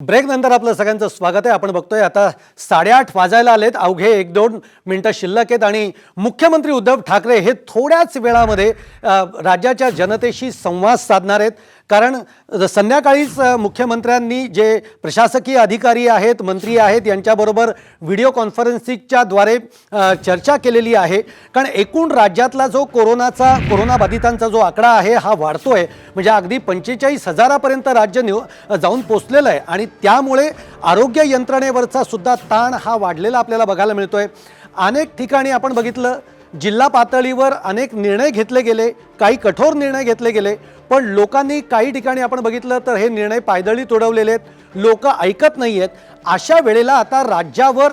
Break नंतर आपलं सगळ्यांचं स्वागत आहे। आपण बघतोय आता 8:30 वाजायला आलेत, अवघे 1-2 मिनिटं शिल्लक आहेत आणि मुख्यमंत्री उद्धव ठाकरे हे थोड्याच वेळामध्ये राज्याच्या जनतेशी संवाद साधणार आहेत। कारण संध्याकाळीच मुख्यमंत्र्यांनी जे प्रशासकीय अधिकारी आहेत, मंत्री आहेत यांच्याबरोबर व्हिडिओ कॉन्फरन्सिंगच्या द्वारे चर्चा केलेली आहे। कारण एकूण राज्यातला जो कोरोनाबाधितांचा जो आकडा आहे हा वाढतोय, म्हणजे अगदी 45,000 पर्यंत राज्य जाऊन पोहोचलेलं आहे आणि त्यामुळे आरोग्य यंत्रणेवरचा सुद्धा ताण हा वाढलेला आपल्याला बघायला मिळतोय। अनेक ठिकाणी आपण बघितलं जिल्हा पातळीवर अनेक निर्णय घेतले गेले, काही कठोर निर्णय घेतले गेले, पण लोकांनी काही ठिकाणी आपण बघितलं तर हे निर्णय पायदळी तोडवलेले आहेत, लोक ऐकत नाही आहेत। अशा वेळेला आता राज्यावर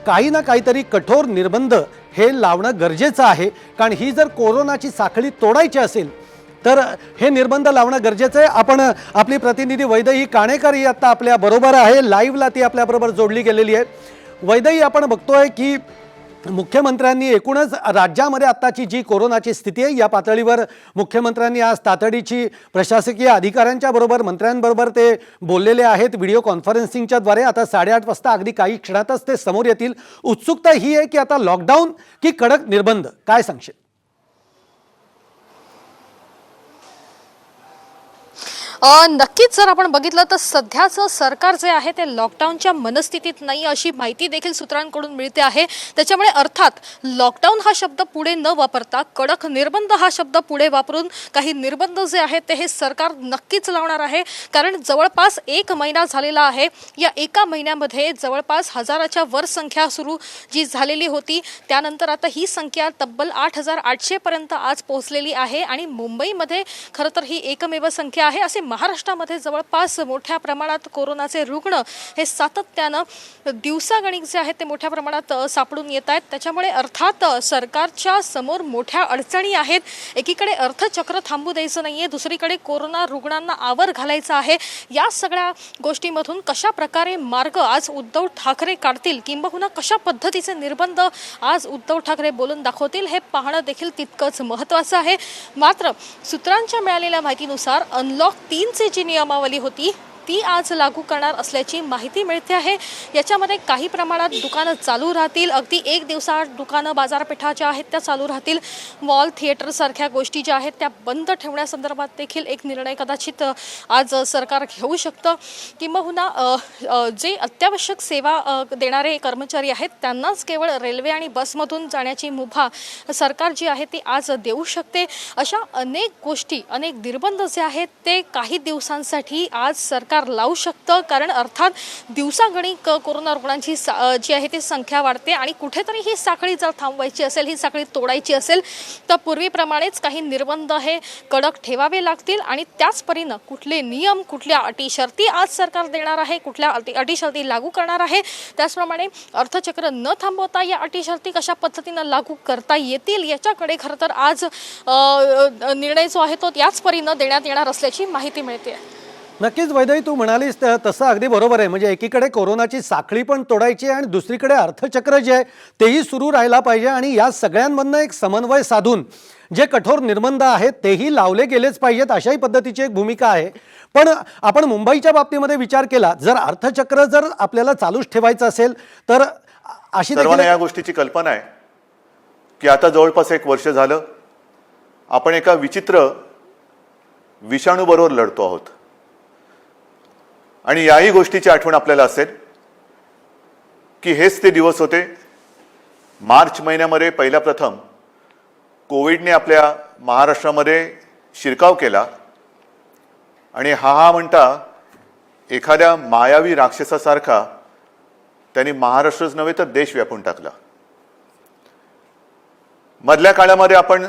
काही ना काहीतरी कठोर निर्बंध हे लावणं गरजेचं आहे। कारण ही जर कोरोनाची साखळी तोडायची असेल तर हे निर्बंध लावणं गरजेचं आहे। आपण आपली प्रतिनिधी वैदेही काणेकर ही आता आपल्या बरोबर आहे, लाईव्हला ती आपल्या बरोबर जोडली गेलेली आहे। वैदेही, आपण बघतोय की मुख्यमंत्र्यांनी एकूणच राज्यामध्ये आत्ताची जी कोरोनाची स्थिती आहे या पातळीवर मुख्यमंत्र्यांनी आज तातडीची प्रशासकीय अधिकाऱ्यांच्या बरोबर, मंत्र्यांबरोबर ते बोललेले आहेत व्हिडिओ कॉन्फरन्सिंगच्या द्वारे। आता 8:30 वाजता अगदी काही क्षणातच ते समोर येतील। उत्सुकता ही आहे की आता लॉकडाऊन की कडक निर्बंध, काय सांगशील? नक्कीच जर आपण बघितलं तर सध्याचं सरकार जे आहे ते लॉकडाऊनच्या मनस्थितीत नाही अशी माहिती देखील सूत्रांकडून मिळते आहे। त्याच्यामुळे अर्थात लॉकडाऊन हा शब्द पुढे न वापरता कडक निर्बंध हा शब्द पुढे वापरून काही निर्बंध जे आहेत ते हे सरकार नक्कीच लावणार आहे। कारण जवळपास 1 महिना झालेला आहे, या एका महिन्यामध्ये जवळपास 1000च्या वर संख्या सुरू जी झालेली होती, त्यानंतर आता ही संख्या तब्बल 8,800 पर्यंत आज पोहोचलेली आहे आणि मुंबईमध्ये खरं तर ही एकमेव संख्या आहे। असे महाराष्ट्रामध्ये जवळपास मोठ्या प्रमाणात कोरोनाचे रुग्ण हे सातत्यानं दिवसागणिक जे आहेत ते मोठ्या प्रमाणात सापडून येत आहेत। त्याच्यामुळे अर्थात सरकारच्या समोर मोठ्या अडचणी आहेत। एकीकडे अर्थचक्र थांबू द्यायचं नाहीये, दुसरीकडे कोरोना रुग्णांना आवर घालायचा आहे। या सगळ्या गोष्टीमधून कशा प्रकारे मार्ग आज उद्धव ठाकरे काढतील किंबहुना कशा पद्धतीचे निर्बंध आज उद्धव ठाकरे बोलून दाखवतील हे पाहणं देखील तितकंच महत्त्वाचं आहे। मात्र सूत्रांच्या मिळालेल्या माहितीनुसार अनलॉक 3ची जी नियमावली होती ती आज लागू करणार असल्याची माहिती मिळते आहे। याच्यामध्ये काही प्रमाणात दुकानं चालू राहतील, अगदी 1 दिवसाआड दुकानं बाजारपेठा ज्या आहेत त्या चालू राहतील। मॉल, थिएटर सारख्या गोष्टी ज्या आहेत त्या बंद ठेवण्यासंदर्भात देखील एक निर्णय कदाचित आज सरकार घेऊ शकतं किंबहुना जे अत्यावश्यक सेवा देणारे कर्मचारी आहेत त्यांनाच केवळ रेल्वे आणि बसमधून जाण्याची मुभा सरकार जी आहे ती आज देऊ शकते। अशा अनेक गोष्टी, अनेक निर्बंध जे आहेत ते काही दिवसांसाठी आज सरकार लावू शकतं। कारण अर्थात दिवसागणिक कोरोना रुग्णांची जी आहे ती संख्या वाढते आणि कुठेतरी ही साखळी जर थांबवायची असेल, ही साखळी तोडायची असेल तर पूर्वीप्रमाणेच काही निर्बंध हे कडक ठेवावे लागतील आणि त्याच परीनं कुठले नियम, कुठल्या अटी शर्ती आज सरकार देणार आहे, कुठल्या अटी शर्ती लागू करणार आहे, त्याचप्रमाणे अर्थचक्र न थांबवता या अटी शर्ती कशा पद्धतीनं लागू करता येतील याच्याकडे खरं तर आज निर्णय जो आहे तो याच परीनं देण्यात येणार असल्याची माहिती मिळते। नक्कीच वैदेही, तू म्हणालीस तसं अगदी बरोबर आहे। म्हणजे एकीकडे कोरोनाची साखळी पण तोडायची आहे आणि दुसरीकडे अर्थचक्र जे आहे तेही सुरू राहायला पाहिजे आणि या सगळ्यांमधनं एक समन्वय साधून जे कठोर निर्बंध आहेत तेही लावले गेलेच पाहिजेत, अशाही पद्धतीची एक भूमिका आहे। पण आपण मुंबईच्या बाबतीमध्ये विचार केला, जर अर्थचक्र जर आपल्याला चालूच ठेवायचं असेल तर अशी सर्वांना या गोष्टीची कल्पना आहे की आता जवळपास 1 वर्ष झालं आपण एका विचित्र विषाणूबरोबर लढतो आहोत आणि याही गोष्टीची आठवण आपल्याला असेल की हेच ते दिवस होते मार्च महिन्यामध्ये पहिल्या प्रथम कोविडने आपल्या महाराष्ट्रामध्ये शिरकाव केला आणि हा म्हणता एखाद्या मायावी राक्षसासारखा त्यांनी महाराष्ट्रच नव्हे तर देश व्यापून टाकला। मधल्या काळामध्ये आपण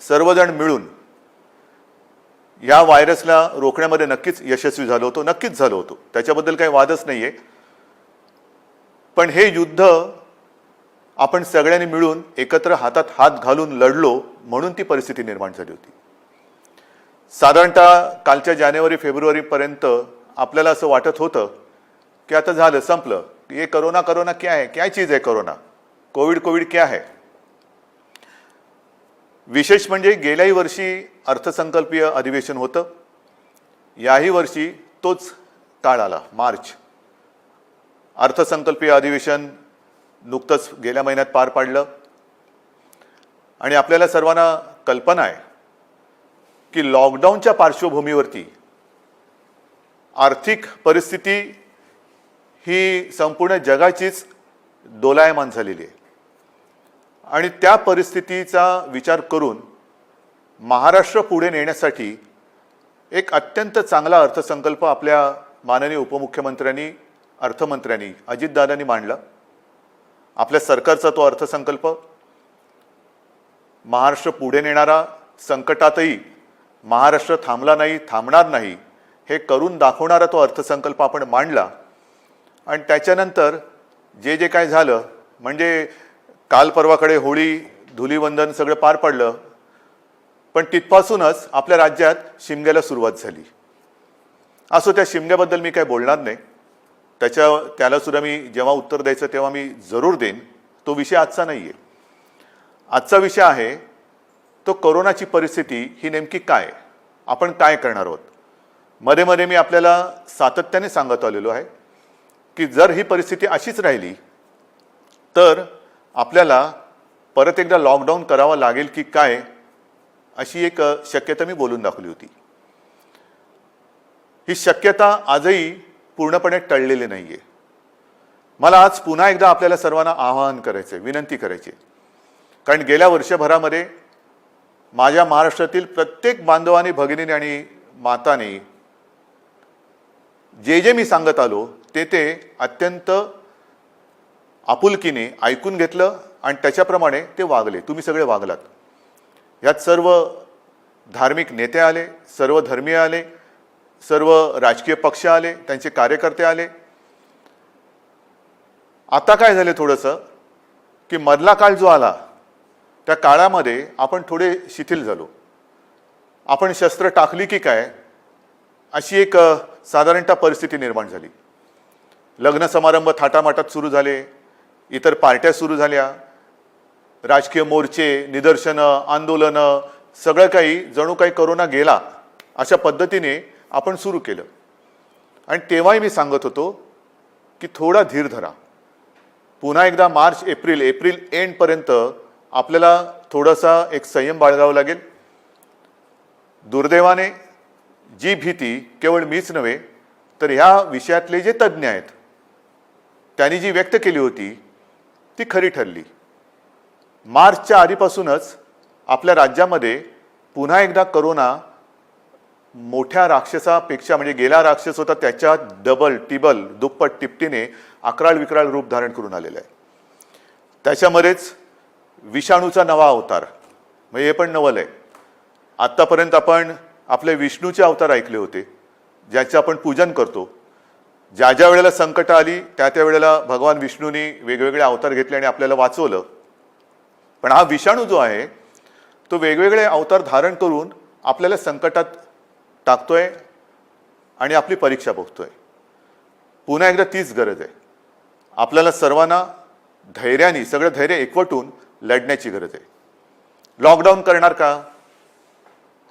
सर्वजण मिळून या व्हायरसला रोखण्यामध्ये नक्कीच यशस्वी झालो होतो, नक्कीच झालो होतो, त्याच्याबद्दल काही वादच नाहीये। पण हे युद्ध आपण सगळ्यांनी मिळून एकत्र हातात हात घालून लढलो म्हणून ती परिस्थिती निर्माण झाली होती। साधारणतः कालच्या जानेवारी-फेब्रुवारी पर्यंत आपल्याला असं वाटत होतं की आता झालं, संपलं, ये कोरोना क्या है, क्या चीज है कोरोना, कोविड क्या है। विशेष म्हणजे गेल्याही वर्षी अर्थसंकल्पीय अधिवेशन होतं, याही वर्षी तोच काळ आला, मार्च. अर्थसंकल्पीय अधिवेशन नुकतंच गेल्या महिन्यात पार पाडलं आणि आपल्याला सर्वांना कल्पना आहे की लॉकडाऊनच्या पार्श्वभूमीवरती आर्थिक परिस्थिती ही संपूर्ण जगाचीच दोलायमान झालेली आहे आणि त्या परिस्थितीचा विचार करून महाराष्ट्र पुढे नेण्यासाठी एक अत्यंत चांगला अर्थसंकल्प आपल्या माननीय उपमुख्यमंत्र्यांनी, अर्थमंत्र्यांनी, अजितदादांनी मांडला. आपल्या सरकारचा तो अर्थसंकल्प महाराष्ट्र पुढे नेणारा, संकटातही महाराष्ट्र थांबला नाही, थांबणार नाही हे करून दाखवणारा तो अर्थसंकल्प आपण मांडला. आणि त्याच्यानंतर जे जे काय झालं, म्हणजे काल परवाकडे होळी, धुलीवंदन सगळं पार पडलं, पण तिथपासूनच आपल्या राज्यात शिमग्याला सुरुवात झाली. असो, त्या शिमग्याबद्दल मी काय बोलणार नाही. त्याला सुद्धा मी जेव्हा उत्तर द्यायचं तेव्हा मी जरूर देईन. तो विषय आजचा नाही आहे. आजचा विषय आहे तो कोरोनाची परिस्थिती ही नेमकी काय, आपण काय करणार आहोत. मध्ये मध्ये मी आपल्याला सातत्याने सांगत आलेलो आहे की जर ही परिस्थिती अशीच राहिली तर आपल्याला परत एकदा लॉकडाऊन करावा लागेल की काय, अशी एक शक्यता मी बोलून दाखवली होती. ही शक्यता आजही पूर्णपणे टळलेली नाही आहे. मला आज पुन्हा एकदा आपल्याला सर्वांना आवाहन करायचं आहे, विनंती करायची आहे. कारण गेल्या वर्षभरामध्ये माझ्या महाराष्ट्रातील प्रत्येक बांधवांनी, भगिनींनी आणि मातांनी जे जे मी सांगत आलो ते अत्यंत आपुलकीने ऐकून घेतलं आणि त्याच्याप्रमाणे ते वागले. तुम्ही सगळे वागलात. यात सर्व धार्मिक नेते आले, सर्व धर्मीय आले, सर्व राजकीय पक्ष आले, त्यांचे कार्यकर्ते आले. आता काय झाले थोडंसं की मधला काळ जो आला त्या काळामध्ये आपण थोडे शिथिल झालो. आपण शस्त्र टाकली की काय अशी एक साधारणतः परिस्थिती निर्माण झाली. लग्न समारंभ थाटामाटात सुरू झाले, इतर पार्ट्या सुरू झाल्या, राजकीय मोर्चे, निदर्शनं, आंदोलनं, सगळं काही जणू काही कोरोना गेला अशा पद्धतीने आपण सुरू केलं. आणि तेव्हाही मी सांगत होतो की थोडा धीर धरा. पुन्हा एकदा मार्च एप्रिल एंडपर्यंत आपल्याला थोडासा एक संयम बाळगावा लागेल. दुर्दैवाने जी भीती केवळ मीच नव्हे तर ह्या विषयातले जे तज्ज्ञ आहेत त्यांनी जी व्यक्त केली होती ती खरी ठरली. मार्चच्या आधीपासूनच आपल्या राज्यामध्ये पुन्हा एकदा कोरोना मोठ्या राक्षसापेक्षा, म्हणजे गेला राक्षस होता त्याच्या डबल, टिबल, दुप्पट, तिपटीने अकराळ विक्राळ रूप धारण करून आलेलं आहे. त्याच्यामध्येच विषाणूचा नवा अवतार, म्हणजे हे पण नवल आहे. आत्तापर्यंत आपण आपले विष्णूचे अवतार ऐकले होते, ज्याचे आपण पूजन करतो. ज्या ज्या वेळेला संकट आली त्या त्या वेळेला भगवान विष्णूंनी वेगवेगळे अवतार घेतले आणि आपल्याला वाचवलं. पण हा विषाणू जो आहे तो वेगवेगळे अवतार धारण करून आपल्याला संकटात टाकतोय आणि आपली परीक्षा बघतोय. पुन्हा एकदा तीच गरज आहे. आपल्याला सर्वांना धैर्याने, सगळं धैर्य एकवटून लढण्याची गरज आहे. लॉकडाऊन करणार का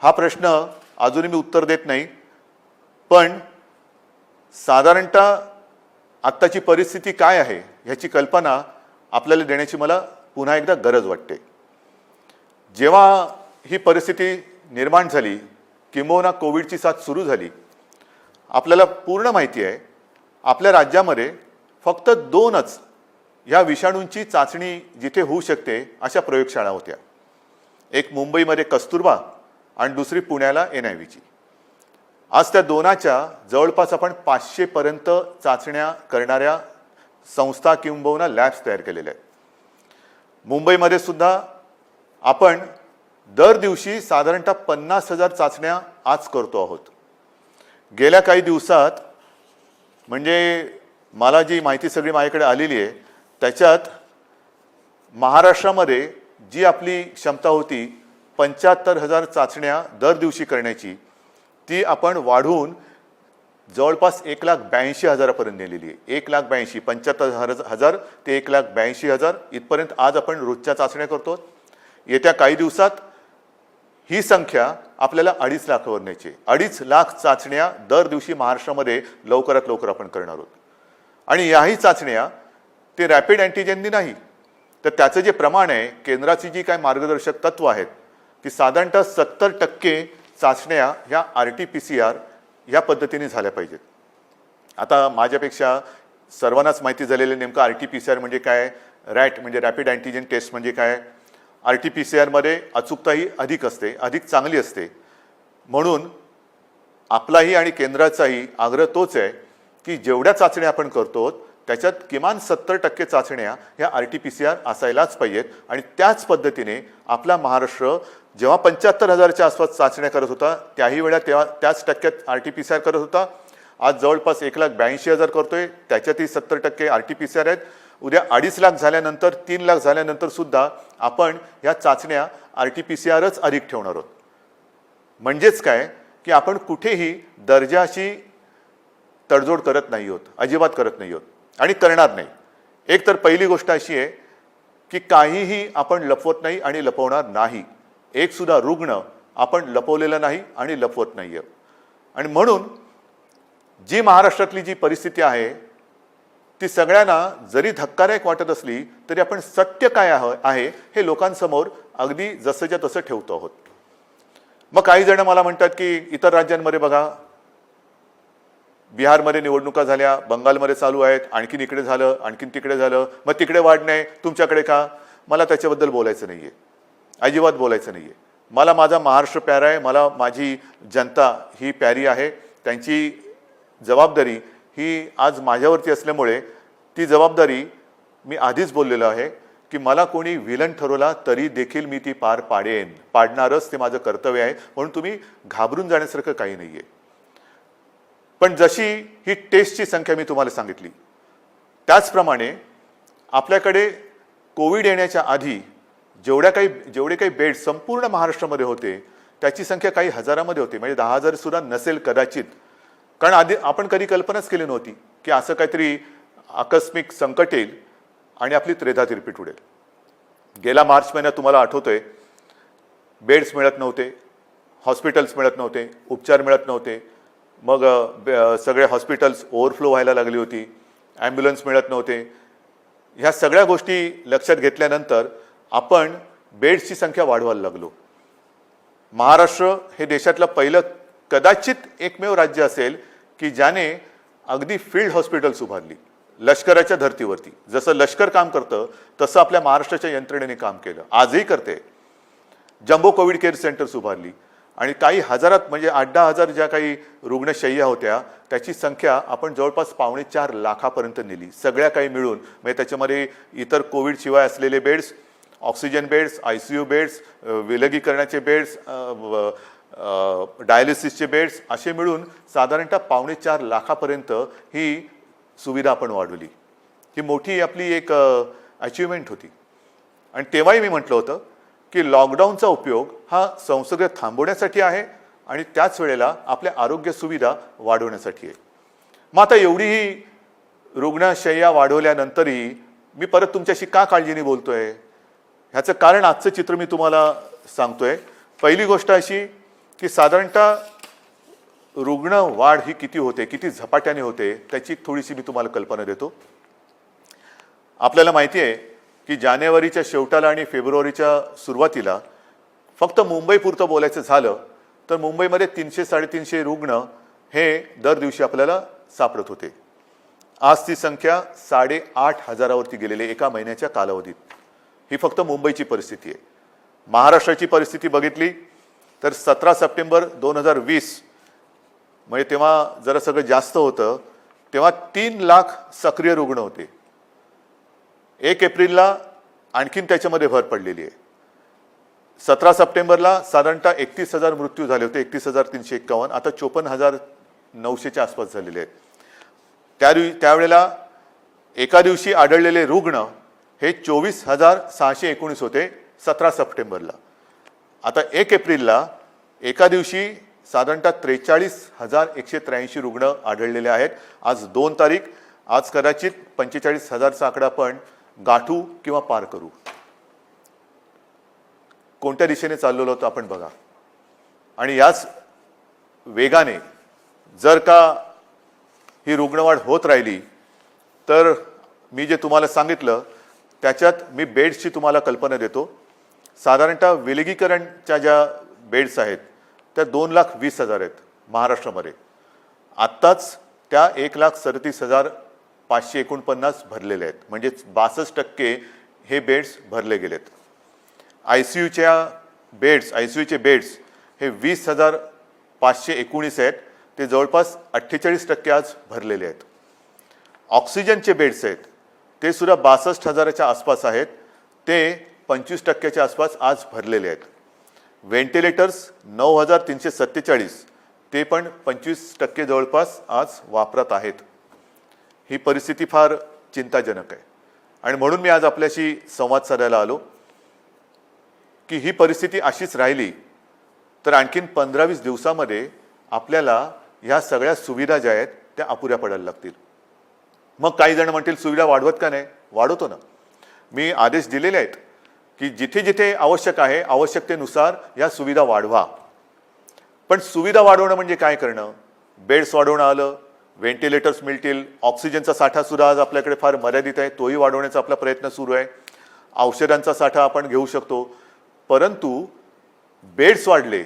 हा प्रश्न अजूनही मी उत्तर देत नाही. पण साधारणतः आत्ताची परिस्थिती काय आहे ह्याची कल्पना आपल्याला देण्याची मला पुन्हा एकदा गरज वाटते. जेव्हा ही परिस्थिती निर्माण झाली, किंबहुना कोविडची साथ सुरू झाली, आपल्याला पूर्ण माहिती आहे आपल्या राज्यामध्ये फक्त 2च ह्या विषाणूंची चाचणी जिथे होऊ शकते अशा प्रयोगशाळा होत्या. एक मुंबईमध्ये कस्तुरबा आणि दुसरी पुण्याला NIVची. आज त्या दोनाच्या जवळपास आपण 500 पर्यंत चाचण्या करणाऱ्या संस्था किंबहुना लॅब्स तयार केलेल्या आहेत. मुंबईमध्ये सुद्धा आपण दर दिवशी साधारणतः 50,000 चाचण्या आज करतो आहोत. गेल्या काही दिवसात, म्हणजे मला जी माहिती सगळी माझ्याकडे आलेली आहे त्याच्यात महाराष्ट्रामध्ये जी आपली क्षमता होती 75,000 चाचण्या दर दिवशी करण्याची, ती आपण वाढवून जवळपास 1,82,000 पर्यंत नेलेली आहे. 1,82,000, 75,000 ते 1,82,000 इथपर्यंत आज आपण रोजच्या चाचण्या करतो. येत्या काही दिवसात ही संख्या आपल्याला 2.5 लाखावर न्यायची आहे. 2.5 लाख चाचण्या दर दिवशी महाराष्ट्रामध्ये लवकरात लवकर आपण करणार आहोत. आणि याही चाचण्या ते रॅपिड अँटीजेननी नाही, तर त्याचं जे प्रमाण आहे, केंद्राची जी काय मार्गदर्शक तत्व आहेत की साधारणतः 70% चाचण्या ह्या RT-PCR या पद्धतीने झाल्या पाहिजेत. आता माझ्यापेक्षा सर्वांनाच माहिती झालेलं नेमकं RT-PCR म्हणजे काय, रॅट म्हणजे रॅपिड अँटीजेन टेस्ट म्हणजे काय. RT-PCR मध्ये अचूकताही अधिक असते, अधिक चांगली असते. म्हणून आपलाही आणि केंद्राचाही आग्रह तोच आहे की जेवढ्या चाचण्या आपण करतो त्याच्यात किमान 70% चाचण्या ह्या RT-PCR असायलाच पाहिजेत. आणि त्याच पद्धतीने आपला महाराष्ट्र जेव्हा 75,000च्या आसपास चाचण्या करत होता त्याही वेळा तेव्हा त्याच टक्क्यात RT-PCR करत होता. आज जवळपास 1,82,000 करतोय, त्याच्यातही 70% RT-PCR आहेत. उद्या 2.5 लाख झाल्यानंतर 3 लाख झाल्यानंतर सुद्धा आपण ह्या चाचण्या RT-PCRच अधिक ठेवणार आहोत. म्हणजेच काय की आपण कुठेही दर्जाची तडजोड करत नाही आहोत, अजिबात करत नाही आहोत आणि करणार नाही. एक तर पहिली गोष्ट अशी आहे की काहीही आपण लपवत नाही आणि लपवणार नाही. एक सुद्धा रुग्ण आपण लपवलेला नाही आणि लपवत नाही आहे. आणि म्हणून जी महाराष्ट्रातली जी परिस्थिती आहे ती सगळ्यांना जरी धक्कादायक वाटत असली तरी आपण सत्य काय आहे हे लोकांसमोर अगदी जसंच्या तसं ठेवतो आहोत. मग काही जण मला म्हणतात की इतर राज्यांमध्ये बघा, बिहारमध्ये निवडणुका झाल्या, बंगालमध्ये चालू आहेत, आणखीन इकडे झालं, आणखीन तिकडे झालं, मग तिकडे वाढ नाही, तुमच्याकडे का. मला त्याच्याबद्दल बोलायचं नाही आहे, अजिबात बोलायचं नाही आहे. मला माझा महाराष्ट्र प्यारा आहे, मला माझी जनता ही प्यारी आहे. त्यांची जबाबदारी ही आज माझ्यावरती असल्यामुळे ती जबाबदारी मी आधीच बोललेलो आहे की मला कोणी विलन ठरवला तरी देखील मी ती पार पाडणारच, ते माझं कर्तव्य आहे. म्हणून तुम्ही घाबरून जाण्यासारखं काही नाही आहे. पण जशी ही टेस्टची संख्या मी तुम्हाला सांगितली त्याचप्रमाणे आपल्याकडे कोविड येण्याच्या आधी जेवढे काही बेड संपूर्ण महाराष्ट्रामध्ये होते त्याची संख्या काही हजारामध्ये होती, म्हणजे 10,000 सुद्धा नसेल कदाचित. कारण आधी आपण कधी कल्पनाच केली नव्हती की असं काहीतरी आकस्मिक संकट येईल आणि आपली त्रेधा तिरपीट उडेल. गेला मार्च महिन्यात तुम्हाला आठवतोय बेड्स मिळत नव्हते, हॉस्पिटल्स मिळत नव्हते, उपचार मिळत नव्हते. मग सगळे हॉस्पिटल्स ओव्हरफ्लो व्हायला लागली होती, ॲम्ब्युलन्स मिळत नव्हते. ह्या सगळ्या गोष्टी लक्षात घेतल्यानंतर आपण बेड्सची संख्या वाढवायला लागलो. महाराष्ट्र हे देशातलं पहिलं कदाचित एकमेव राज्य असेल की ज्याने अगदी फील्ड हॉस्पिटल्स उभारली लष्कराच्या धर्तीवरती. जसं लष्कर काम करतं तसं आपल्या महाराष्ट्राच्या यंत्रणेने काम केलं, आजही करते. जम्बो कोविड केअर सेंटर्स उभारली आणि काही हजारात म्हणजे 8-10 हजार ज्या काही रुग्णशय्या होत्या त्याची संख्या आपण जवळपास 4.25 लाखापर्यंत नेली, सगळ्या काही मिळून. म्हणजे त्याच्यामध्ये इतर कोविड शिवाय असलेले beds, oxygen beds, ICU beds, विलगीकरणाचे बेड्स, डायलिसिसचे बेड्स असे मिळून साधारणतः 4.25 लाखापर्यंत ही सुविधा आपण वाढवली. ही मोठी आपली एक अचिव्हमेंट होती. आणि तेव्हाही मी म्हटलं होतं की लॉकडाऊनचा उपयोग हा संसर्ग थांबवण्यासाठी आहे आणि त्याच वेळेला आपल्या आरोग्य सुविधा वाढवण्यासाठी आहे. मग आता एवढीही रुग्णशय्या वाढवल्यानंतरही मी परत तुमच्याशी का काळजीने बोलतोय ह्याचं कारण आजचं चित्र मी तुम्हाला सांगतोय. पहिली गोष्ट अशी की साधारणतः रुग्ण वाढ ही किती होते, किती झपाट्याने होते त्याची थोडीशी मी तुम्हाला कल्पना देतो. आपल्याला माहिती आहे की जानेवारीच्या शेवटाला आणि फेब्रुवारीच्या सुरुवातीला फक्त मुंबईपुरतं बोलायचं झालं तर मुंबईमध्ये 300-350 रुग्ण हे दर दिवशी आपल्याला सापडत होते. आज ती संख्या 8,500वरती गेलेली एका महिन्याच्या कालावधीत. ही फक्त मुंबईची परिस्थिती आहे. महाराष्ट्राची परिस्थिती बघितली तर 17 सप्टेंबर 2020 म्हणजे तेव्हा जरा सगळं जास्त होतं, तेव्हा 3 लाख सक्रिय रुग्ण होते. 1 एप्रिलला आणखीन त्याच्यामध्ये भर पडलेली आहे. 17 सप्टेंबरला साधारणतः 31,000 मृत्यू झाले होते, 31,351. आता 54,900च्या आसपास झालेले आहेत. त्यावेळेला एका दिवशी आढळलेले रुग्ण हे 24,619 होते 17 सप्टेंबरला. आता 1 एप्रिलला एका दिवशी साधारणतः 43,183 रुग्ण आढळलेले आहेत. आज 2 तारीख, आज कदाचित 45,000चा आकडा आपण गाठू किंवा पार करू. कोणत्या दिशेने चाललेलो होतो आपण बघा. आणि याच वेगाने जर का ही रुग्णवाढ होत राहिली तर मी जे तुम्हाला सांगितलं त्याच्यात मी बेड्सची तुम्हाला कल्पना देतो. साधारणतः विलगीकरणच्या ज्या बेड्स आहेत त्या 2,20,000 आहेत महाराष्ट्रामध्ये. आत्ताच त्या 1,37,549 भरलेले आहेत, म्हणजे 62% हे बेड्स भरले गेलेत. आयसीयूचे बेड्स हे 20,519 आहेत, ते जवळपास 48% आज भरलेले आहेत. ऑक्सिजनचे बेड्स आहेत ते सुद्धा 62,000च्या आसपास आहेत, ते 25%च्या आसपास आज भरलेले आहेत. व्हेंटिलेटर्स 9,347 ते पण 25% जवळपास आज वापरात आहेत. ही परिस्थिती फार चिंताजनक आहे आणि म्हणून मी आज आपल्याशी संवाद साधायला आलो की ही परिस्थिती अशीच राहिली तर आणखीन 15-20 दिवसामध्ये आपल्याला ह्या सगळ्या सुविधा ज्या आहेत त्या अपुऱ्या पडायला लागतील. मग काही जण म्हणतील सुविधा वाढवत का नाही? वाढवतो ना. मी आदेश दिलेले आहेत की जिथे जिथे आवश्यक आहे आवश्यकतेनुसार या सुविधा वाढवा. पण सुविधा वाढवणं म्हणजे काय करणं? बेड्स वाढवणं आलं, व्हेंटिलेटर्स मिळतील, ऑक्सिजनचा साठा सुद्धा आज आपल्याकडे फार मर्यादित आहे, तोही वाढवण्याचा आपला प्रयत्न सुरू आहे. औषधांचा साठा आपण घेऊ शकतो, परंतु बेड्स वाढले,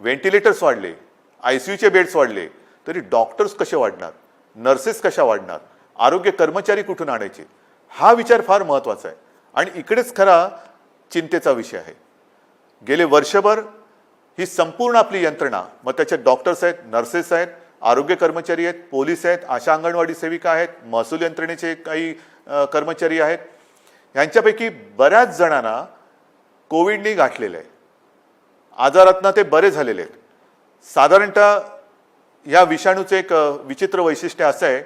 व्हेंटिलेटर्स वाढले, आयसीयूचे बेड्स वाढले तरी डॉक्टर्स कसे वाढणार, नर्सेस कशा वाढणार, आरोग्य कर्मचारी कुठून आणायचे? हा विचार फार महत्त्वाचा आहे आणि इकडेच खरा चिंतेचा विषय आहे. गेले वर्षभर ही संपूर्ण आपली यंत्रणा, मग त्याच्यात डॉक्टर्स आहेत, नर्सेस आहेत, आरोग्य कर्मचारी आहेत, पोलीस आहेत, आशा अंगणवाडी सेविका आहेत, महसूल यंत्रणेचे काही कर्मचारी आहेत, यांच्यापैकी बऱ्याच जणांना कोविडने गाठलेलं आहे. आजारातनं ते बरे झालेले आहेत. साधारणतः या विषाणूचं एक विचित्र वैशिष्ट्य असं आहे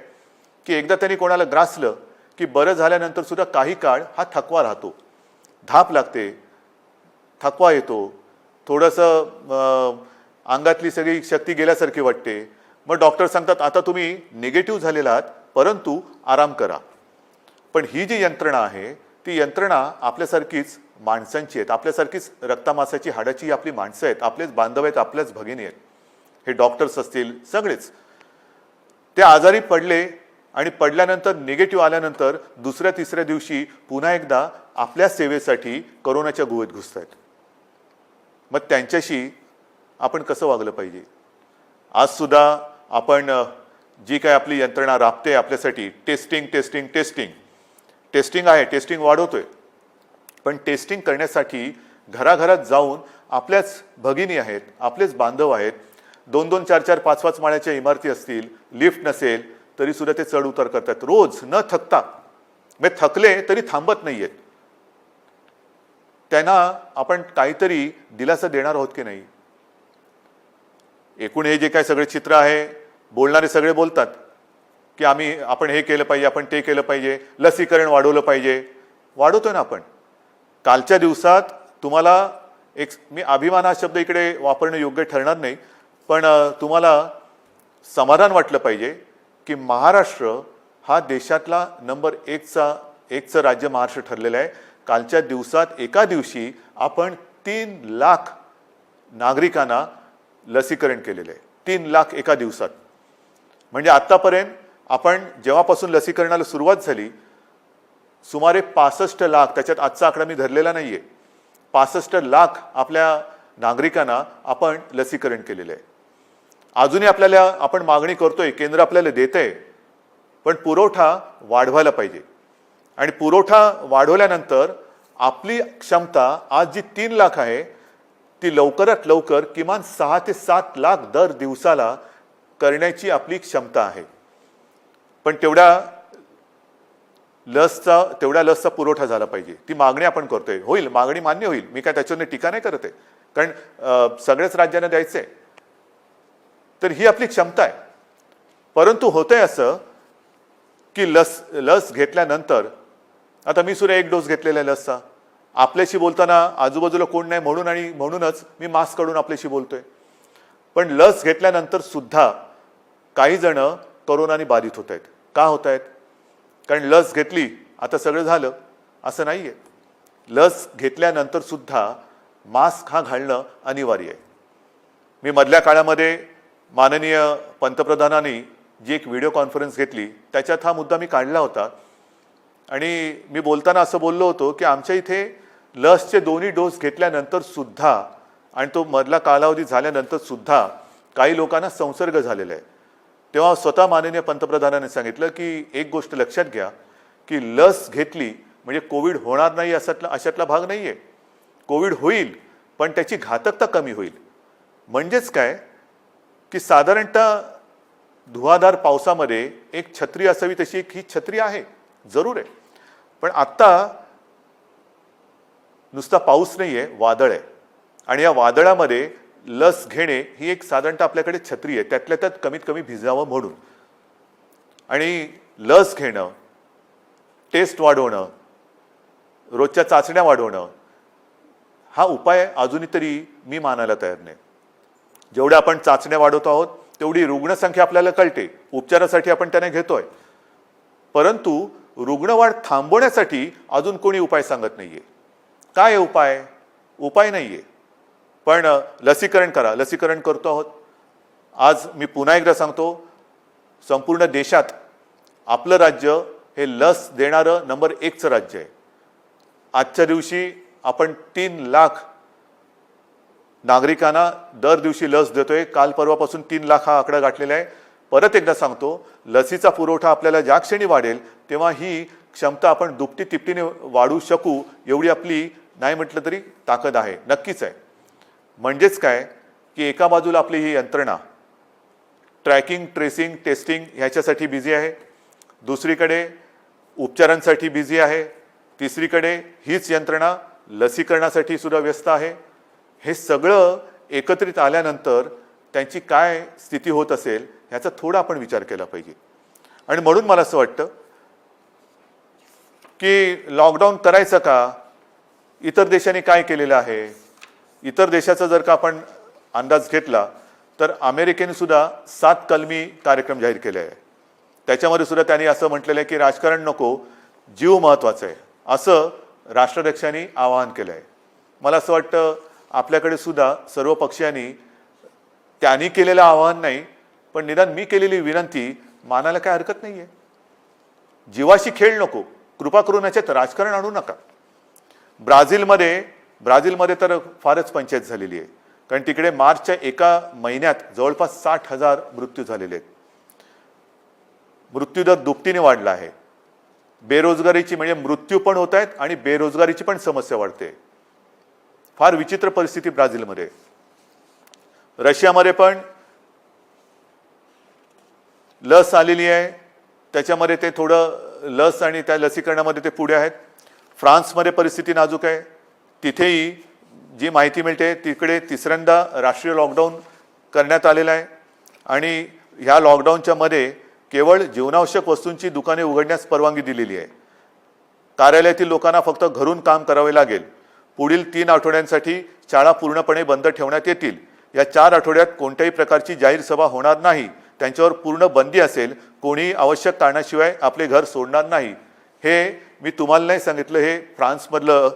की एकदा त्यांनी कोणाला ग्रासलं की बरं झाल्यानंतर सुद्धा काही काळ हा थकवा राहतो, धाप लागते, थकवा येतो, थोडंसं अंगातली सगळी शक्ती गेल्यासारखी वाटते. मग डॉक्टर सांगतात आता तुम्ही निगेटिव्ह झालेला आहात परंतु आराम करा. पण ही जी यंत्रणा आहे ती यंत्रणा आपल्यासारखीच माणसांची आहेत, आपल्यासारखीच रक्तामासाची हाडाची आपली माणसं आहेत, आपलेच बांधव आहेत, आपल्याच भगिनी आहेत. हे डॉक्टर्स असतील सगळेच ते आजारी पडले आणि पडल्यानंतर निगेटिव्ह आल्यानंतर दुसऱ्या तिसऱ्या दिवशी पुन्हा एकदा आपल्या सेवेसाठी कोरोनाच्या गुहेत घुसत आहेत. मग त्यांच्याशी आपण कसं वागलं पाहिजे? आज सुद्धा आपण जी काय आपली यंत्रणा राबते आपल्यासाठी, टेस्टिंग आहे, टेस्टिंग वाढवतोय, पण टेस्टिंग करण्यासाठी घराघरात जाऊन आपल्याच भगिनी आहेत, आपलेच बांधव आहेत, 2-2, 4-4, 5-5 माळ्याच्या इमारती असतील, लिफ्ट नसेल तरी सुद्धा ते चढ उतार करतात रोज न थकता. मग थकले तरी थांबत नाहीयेत. त्यांना आपण काहीतरी दिलासा देणार आहोत की नाही? एकूण हे जे काय सगळे चित्र आहे, बोलणारे सगळे बोलतात की आपण हे केलं पाहिजे, आपण ते केलं पाहिजे, लसीकरण वाढवलं पाहिजे. वाढवतोय ना आपण. कालच्या दिवसात तुम्हाला मी अभिमान हा शब्द इकडे वापरणं योग्य ठरणार नाही, पण तुम्हाला समाधान वाटलं पाहिजे की महाराष्ट्र हा देशातला नंबर 1चं राज्य महाराष्ट्र ठरलेलं आहे. कालच्या दिवसात एका दिवशी आपण 3 लाख नागरिकांना लसीकरण केलेलं आहे. 3 लाख एका दिवसात. म्हणजे आतापर्यंत आपण जेव्हापासून लसीकरणाला सुरुवात झाली सुमारे 65 लाख, त्याच्यात आजचा आकडा मी धरलेला नाहीये, 65 लाख आपल्या नागरिकांना आपण लसीकरण केलेलं आहे. अजूनही आपण मागणी करतोय, केंद्र आपल्याला देतंय, पण पुरवठा वाढवायला पाहिजे. आणि पुरवठा वाढवल्यानंतर आपली क्षमता आज जी 3 लाख आहे ती लवकरात लवकर किमान 6 ते 7 लाख दर दिवसाला करण्याची आपली क्षमता आहे. पण तेवढ्या लसचा पुरवठा झाला पाहिजे. ती मागणी आपण करतोय. होईल, मागणी मान्य होईल, मी काय त्याच्यावर टीका नाही करत आहे, कारण सगळ्याच राज्यांना द्यायचंय. तर ही आपली क्षमता आहे. परंतु होतंय असं की लस घेतल्यानंतर, आता मी सुद्धा 1 डोस घेतलेला आहे लसचा, आपल्याशी बोलताना आजूबाजूला कोण नाही म्हणूनच मी मास्क काढून आपल्याशी बोलतोय. पण लस घेतल्यानंतर सुद्धा काही जण कोरोनाने बाधित होत आहेत. का होत आहेत? कारण लस घेतली आता सगळं झालं असं नाहीये. लस घेतल्यानंतर सुद्धा मास्क हा घालणं अनिवार्य आहे. मी मधल्या काळामध्ये माननीय पंतप्रधानांनी जी एक व्हिडिओ कॉन्फरन्स घेतली त्याच्यात हा मुद्दा मी काढला होता आणि मी बोलताना असं बोललो होतो की आमच्या इथे लसचे दोन्ही डोस घेतल्यानंतर सुद्धा आणि तो मधला कालावधी झाल्यानंतर सुद्धा काही लोकांना संसर्ग झालेला आहे. तेव्हा स्वतः माननीय पंतप्रधानांनी सांगितलं की एक गोष्ट लक्षात घ्या की लस घेतली म्हणजे कोविड होणार नाही अशातला भाग नाही आहे. कोविड होईल पण त्याची घातकता कमी होईल. म्हणजेच काय की साधारणतः धुवाधार पावसामध्ये एक छत्री असावी तशी एक ही छत्री आहे, जरूर आहे. पण आत्ता नुसता पाऊस नाही आहे, वादळ आहे आणि या वादळामध्ये लस घेणे ही एक साधारणतः आपल्याकडे छत्री आहे, त्यातल्या त्यात कमीत कमी भिजावं म्हणून. आणि लस घेणं, टेस्ट वाढवणं, रोजच्या चाचण्या वाढवणं हा उपाय अजूनही तरी मी मानायला तयार नाही. जेवढ्या आपण चाचण्या वाढवत आहोत तेवढी रुग्णसंख्या आपल्याला कळते, उपचारासाठी आपण त्याने घेतोय. परंतु रुग्णवाढ थांबवण्यासाठी अजून कोणी उपाय सांगत नाहीये. काय आहे उपाय? उपाय नाहीये. पण लसीकरण करा, लसीकरण करतो आहोत. आज मी पुन्हा एकदा सांगतो, संपूर्ण देशात आपलं राज्य हे लस देणारं नंबर 1चं राज्य आहे. आजच्या दिवशी आपण 3 लाख नागरिकांना दर दिवशी लस देतोय. काल परवापासून 3 लाख हा आकडा गाठलेला आहे. परत एकदा सांगतो, लसीचा पुरवठा आपल्याला ज्या क्षणी वाढेल तेव्हा ही क्षमता आपण दुपटी तिपटीने वाढवू शकू एवढी आपली नाही म्हटलं तरी ताकद आहे, नक्कीच आहे. म्हणजेच काय की एका बाजूला आपली ही यंत्रणा ट्रॅकिंग, ट्रेसिंग, टेस्टिंग ह्याच्यासाठी बिझी आहे, दुसरीकडे उपचारांसाठी बिझी आहे, तिसरीकडे हीच यंत्रणा लसीकरणासाठी सुद्धा व्यस्त आहे. हे सगळं एकत्रित आल्यानंतर त्यांची काय स्थिती होत असेल ह्याचा थोडा आपण विचार केला पाहिजे. आणि म्हणून मला असं वाटतं की लॉकडाऊन करायचं का? इतर देशांनी काय केलेलं आहे? इतर देशाचा जर का आपण अंदाज घेतला तर अमेरिकेने सुद्धा 7 कलमी कार्यक्रम जाहीर केले आहे. त्याच्यामध्ये सुद्धा त्यांनी असं म्हटलेलं आहे की राजकारण नको, जीव महत्त्वाचा आहे, असं राष्ट्राध्यक्षांनी आवाहन केलं आहे. मला असं वाटतं आपल्याकडे सुद्धा सर्व पक्षांनी त्यांनी केलेलं आवाहन नाही पण निदान मी केलेली विनंती मानायला काय हरकत नाही आहे. जीवाशी खेळ नको, कृपा करून याच्यात राजकारण आणू नका. ब्राझीलमध्ये तर फारच पंचायत झालेली आहे, कारण तिकडे मार्चच्या एका महिन्यात जवळपास 60,000 मृत्यू झालेले आहेत. मृत्यूदर दुपटीने वाढला आहे. बेरोजगारीची म्हणजे मृत्यू पण होत आहेत आणि बेरोजगारीची पण समस्या वाढते. फार विचित्र परिस्थिती ब्राझीलमध्ये. रशियामध्ये पण लस आलेली आहे, त्याच्यामध्ये ते थोडं लस आणि त्या लसीकरणामध्ये ते पुढे आहेत. फ्रान्समध्ये परिस्थिती नाजूक आहे. तिथेही जी माहिती मिळते तिकडे तिसऱ्यांदा राष्ट्रीय लॉकडाऊन करण्यात आलेला आहे आणि ह्या लॉकडाऊनच्या मध्ये केवळ जीवनावश्यक वस्तूंची दुकाने उघडण्यास परवानगी दिलेली आहे. कार्यालयातील लोकांना फक्त घरून काम करावे लागेल. पुढील 3 आठवड्यांसाठी शाळा पूर्णपणे बंद ठेवण्यात येतील. या 4 आठवड्यात कोणत्याही प्रकारची जाहीर सभा होणार नाही, त्यांच्यावर पूर्ण बंदी असेल. कोणी आवश्यक कारणाशिवाय आपले घर सोडणार नाही. हे मी तुम्हाला नाही सांगितलं, हे फ्रान्समधलं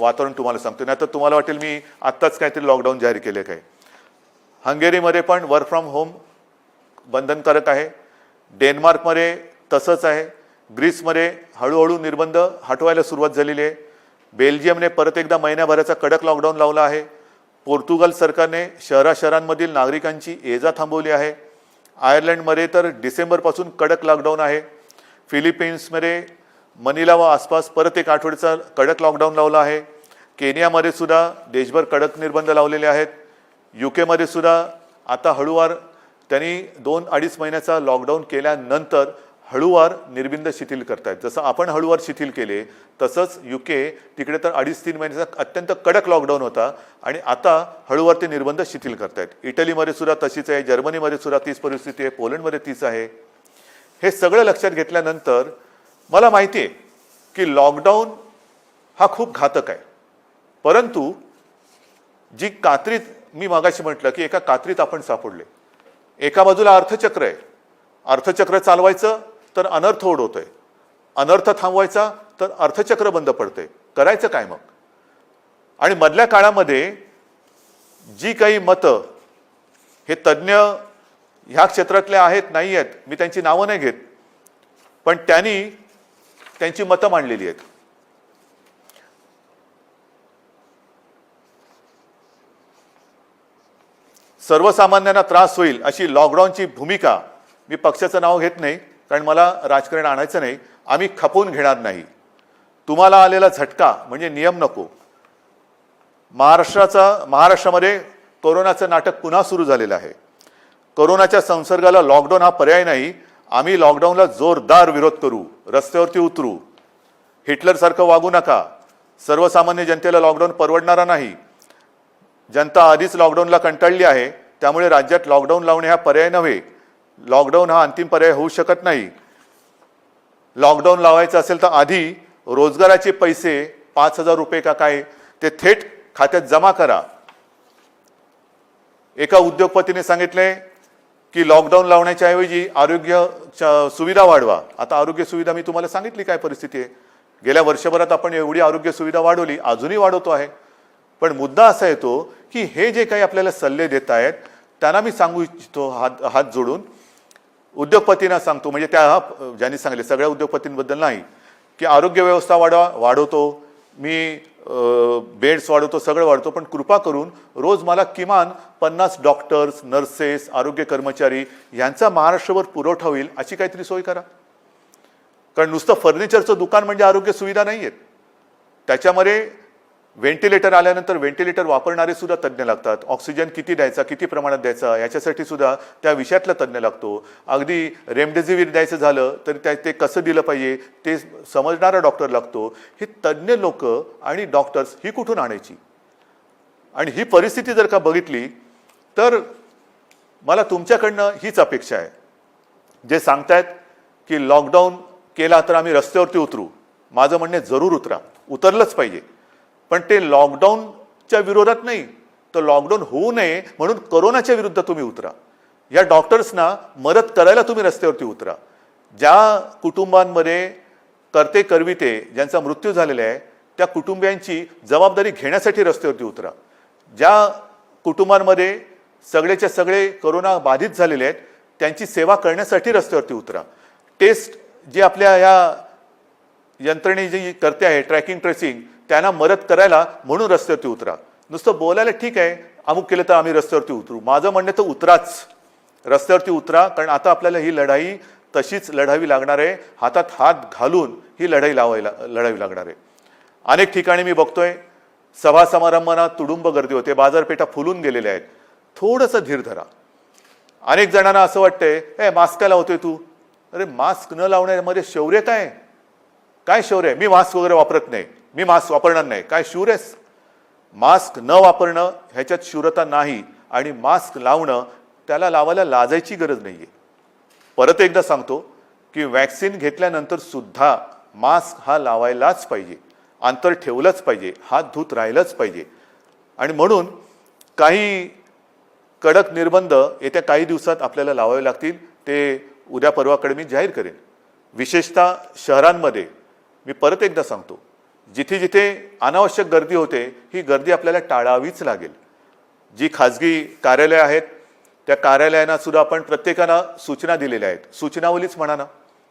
वातावरण तुम्हाला सांगतो. नाही तर तुम्हाला वाटेल मी आत्ताच काहीतरी लॉकडाऊन जाहीर केले काय. हंगेरीमध्ये पण वर्क फ्रॉम होम बंधनकारक आहे. डेन्मार्कमध्ये तसंच आहे. ग्रीसमध्ये हळूहळू निर्बंध हटवायला सुरुवात झालेली आहे. बेल्जियमने परत एकदा महिन्याभराचा कडक लॉकडाऊन लावला आहे. पोर्तुगाल सरकारने शहरांमधील नागरिकांची ये जा थांबवली आहे. आयर्लंडमध्ये तर डिसेंबरपासून कडक लॉकडाऊन आहे. फिलिपिन्समध्ये मनिला व आसपास परत 1 आठवड्याचा कडक लॉकडाऊन लावला आहे. केनियामध्ये सुद्धा देशभर कडक निर्बंध लावलेले आहेत. UK सुद्धा आता हळूवार त्यांनी 2-2.5 महिन्याचा लॉकडाऊन केल्यानंतर हळूवार निर्बंध शिथिल करतायत. जसं आपण हळूवार शिथिल केले तसंच UK तिकडे तर 2.5-3 महिन्याचा अत्यंत कडक लॉकडाऊन होता आणि आता हळूवार ते निर्बंध शिथिल करतायत. इटलीमध्ये सुद्धा तशीच आहे. जर्मनीमध्ये सुद्धा तीच परिस्थिती आहे. पोलंडमध्ये तीच आहे. हे सगळं लक्षात घेतल्यानंतर मला माहिती आहे की लॉकडाऊन हा खूप घातक आहे. परंतु जी कात्रीत मी मागाशी म्हटलं की एका कात्रीत आपण सापडले. एका बाजूला अर्थचक्र आहे. अर्थचक्र चालवायचं तर अनर्थ ओढवतोय, अनर्थ थांबवायचा तर अर्थचक्र बंद पडतंय. करायचं काय मग? आणि मधल्या काळामध्ये जी काही मतं हे तज्ज्ञ ह्या क्षेत्रातले आहेत नाही आहेत मी त्यांची नावं नाही घेत, पण त्यांनी त्यांची मतं मांडलेली आहेत. सर्वसामान्यांना त्रास होईल अशी लॉकडाऊनची भूमिका, मी पक्षाचं नाव घेत नाही कारण मला राजकारण आणायचं नाही, आम्ही खपवून घेणार नाही. तुम्हाला आलेला झटका म्हणजे नियम नको. महाराष्ट्रामध्ये कोरोनाचं नाटक पुन्हा सुरू झालेलं आहे. कोरोनाच्या संसर्गाला लॉकडाऊन हा पर्याय नाही. आम्ही लॉकडाऊनला जोरदार विरोध करू, रस्त्यावरती उतरू. हिटलरसारखं वागू नका. सर्वसामान्य जनतेला लॉकडाऊन परवडणारा नाही. जनता आधीच लॉकडाऊनला कंटाळली आहे, त्यामुळे राज्यात लॉकडाऊन लावणे हा पर्याय नव्हे. लॉकडाऊन हा अंतिम पर्याय होऊ शकत नाही. लॉकडाऊन लावायचं असेल तर आधी रोजगाराचे पैसे 5,000 रुपये का काय ते थेट खात्यात जमा करा. एका उद्योगपतीने सांगितले की लॉकडाऊन लावण्याच्या ऐवजी आरोग्य सुविधा वाढवा. आता आरोग्य सुविधा मी तुम्हाला सांगितली काय परिस्थिती आहे. गेल्या वर्षभरात आपण एवढी आरोग्य सुविधा वाढवली, अजूनही वाढवतो आहे. पण मुद्दा असा येतो की हे जे काही आपल्याला सल्ले देत आहेत त्यांना मी सांगू इच्छितो हात जोडून, उद्योगपतींना सांगतो, म्हणजे त्या ज्यांनी सांगले सगळ्या उद्योगपतींबद्दल नाही, की आरोग्य व्यवस्था वाढवतो मी, बेड्स वाढवतो, सगळं वाढवतो, पण कृपा करून रोज मला किमान 50 डॉक्टर्स, नर्सेस, आरोग्य कर्मचारी यांचा महाराष्ट्रभर पुरवठा होईल अशी काहीतरी सोय करा. कारण नुसतं फर्निचरचं दुकान म्हणजे आरोग्य सुविधा नाही आहेत. त्याच्यामध्ये व्हेंटिलेटर आल्यानंतर व्हेंटिलेटर वापरणारे सुद्धा तज्ज्ञ लागतात. ऑक्सिजन किती द्यायचा, किती प्रमाणात द्यायचा याच्यासाठी सुद्धा त्या विषयातला तज्ज्ञ लागतो. अगदी रेमडेसिवीर द्यायचं झालं तर ते कसं दिलं पाहिजे ते समजणारा डॉक्टर लागतो. हे तज्ज्ञ लोक आणि डॉक्टर्स ही कुठून आणायची? आणि ही परिस्थिती जर का बघितली तर मला तुमच्याकडनं हीच अपेक्षा आहे. जे सांगतायत की लॉकडाऊन केला तर आम्ही रस्त्यावरती उतरू, माझं म्हणणे जरूर उतरा, उतरलंच पाहिजे. पण ते लॉकडाऊनच्या विरोधात नाही, तर लॉकडाऊन होऊ नये म्हणून कोरोनाच्या विरुद्ध तुम्ही उतरा. या डॉक्टर्सना मदत करायला तुम्ही रस्त्यावरती उतरा. ज्या कुटुंबांमध्ये करते करविते ज्यांचा मृत्यू झालेला आहे त्या कुटुंबियांची जबाबदारी घेण्यासाठी रस्त्यावरती उतरा. ज्या कुटुंबांमध्ये सगळेच्या सगळे कोरोना बाधित झालेले आहेत त्यांची सेवा करण्यासाठी रस्त्यावरती उतरा. टेस्ट जी आपल्या या यंत्रणे जी करते आहे ट्रॅकिंग ट्रेसिंग त्यांना मदत करायला म्हणून रस्त्यावरती उतरा. नुसतं बोलायला ठीक आहे अमुक केलं तर आम्ही रस्त्यावरती उतरू, माझं म्हणणं तर उतराच, रस्त्यावरती उतरा. कारण आता आपल्याला ही लढाई तशीच लढावी लागणार आहे. हातात हात घालून ही लढाई लढावी लागणार आहे. अनेक ठिकाणी मी बघतोय सभा समारंभांना तुडुंब गर्दी होते, बाजारपेठा फुलून गेलेल्या आहेत. थोडंसं धीर धरा. अनेक जणांना असं वाटतंय मास्क काय लावतोय तू? अरे मास्क न लावण्यामध्ये शौर्य काय शौर्य? मी मास्क वगैरे वापरत नाही, मी मास्क वापरणार नाही, काय शूर आहेस? मास्क न वापरणं ह्याच्यात शूरता नाही. आणि मास्क लावणं त्याला लावायला लाजायची गरज नाहीये. परत एकदा सांगतो की वॅक्सिन घेतल्यानंतर सुद्धा मास्क हा लावायलाच पाहिजे, अंतर ठेवलंच पाहिजे, हात धुत राहिलंच पाहिजे. आणि म्हणून काही कडक निर्बंध येत्या काही दिवसात आपल्याला लावावे लागतील. ते उद्या परवाकडे मी जाहीर करेन. विशेषतः शहरांमध्ये मी परत एकदा सांगतो, जिथे जिथे अनावश्यक गर्दी होते ही गर्दी आपल्याला टाळावीच लागेल. जी खाजगी कार्यालय आहेत त्या कार्यालयांना सुद्धा आपण प्रत्येकाला सूचना दिलेल्या आहेत. सूचनावलीच म्हणा ना,